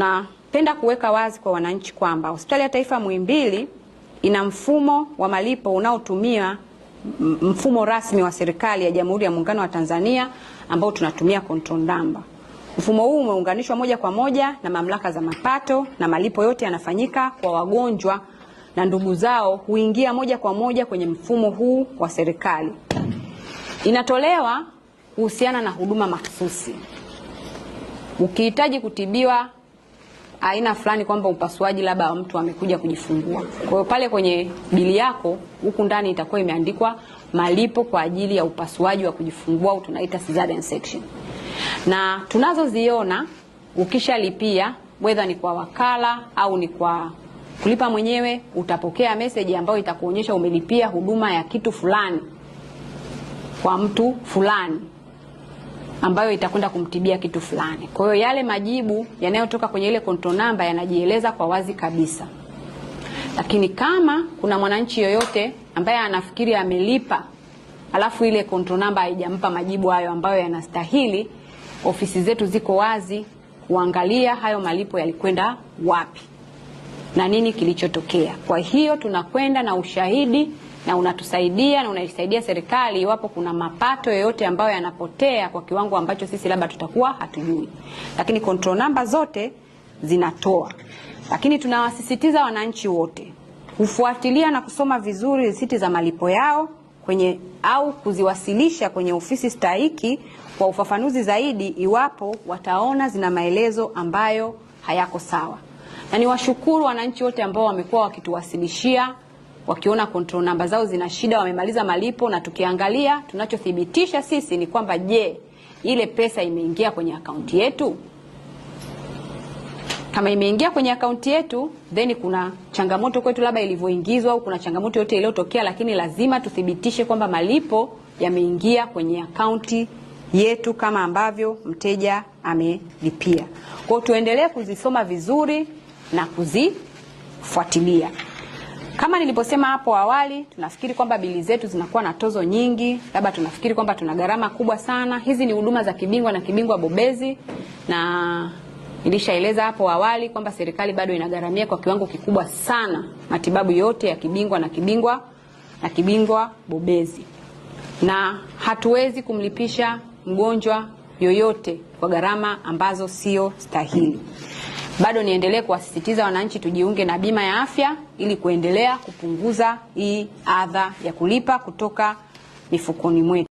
tunapenda kuweka wazi kwa wananchi kwamba Hospitali ya Taifa Muhimbili ina mfumo wa malipo unaotumia mfumo rasmi wa serikali ya Jamhuri ya Muungano wa Tanzania ambao tunatumia control number. Mfumo huu umeunganishwa moja kwa moja na mamlaka za mapato na malipo yote yanafanyika kwa wagonjwa na ndugu zao huingia moja kwa moja kwenye mfumo huu wa serikali. Inatolewa kuhusiana na huduma mahsusi. Ukihitaji kutibiwa aina fulani kwamba upasuaji labda mtu amekuja kujifungua, kwa hiyo pale kwenye bili yako huku ndani itakuwa imeandikwa malipo kwa ajili ya upasuaji wa kujifungua au tunaita cesarean section. Na tunazoziona ukishalipia whether ni kwa wakala au ni kwa kulipa mwenyewe, utapokea message ambayo itakuonyesha umelipia huduma ya kitu fulani kwa mtu fulani ambayo itakwenda kumtibia kitu fulani. Kwa hiyo yale majibu yanayotoka kwenye ile control number yanajieleza kwa wazi kabisa. Lakini kama kuna mwananchi yoyote ambaye anafikiri amelipa alafu ile control number haijampa majibu hayo ambayo yanastahili, ofisi zetu ziko wazi kuangalia hayo malipo yalikwenda wapi na nini kilichotokea. Kwa hiyo tunakwenda na ushahidi na unatusaidia na unaisaidia serikali iwapo kuna mapato yoyote ambayo yanapotea kwa kiwango ambacho sisi labda tutakuwa hatujui. Lakini control number zote zinatoa. Lakini tunawasisitiza wananchi wote kufuatilia na kusoma vizuri risiti za malipo yao au kuziwasilisha kwenye ofisi stahiki kwa ufafanuzi zaidi iwapo wataona zina maelezo ambayo hayako sawa. Na niwashukuru wananchi wote ambao wamekuwa wakituwasilishia wakiona control number zao zina shida, wamemaliza malipo, na tukiangalia tunachothibitisha sisi ni kwamba je, ile pesa imeingia kwenye akaunti yetu? Kama imeingia kwenye akaunti yetu, then kuna changamoto kwetu labda ilivyoingizwa au kuna changamoto yote iliyotokea, lakini lazima tuthibitishe kwamba malipo yameingia kwenye akaunti yetu kama ambavyo mteja amelipia. Kwa hiyo tuendelee kuzisoma vizuri na kuzifuatilia. Kama niliposema hapo awali, tunafikiri kwamba bili zetu zinakuwa na tozo nyingi, labda tunafikiri kwamba tuna gharama kubwa sana. Hizi ni huduma za kibingwa na kibingwa bobezi, na nilishaeleza hapo awali kwamba serikali bado inagharamia kwa kiwango kikubwa sana matibabu yote ya kibingwa na kibingwa bobezi. Na hatuwezi kumlipisha mgonjwa yoyote kwa gharama ambazo sio stahili. Bado niendelee kuwasisitiza wananchi tujiunge na bima ya afya ili kuendelea kupunguza hii adha ya kulipa kutoka mifukoni mwetu.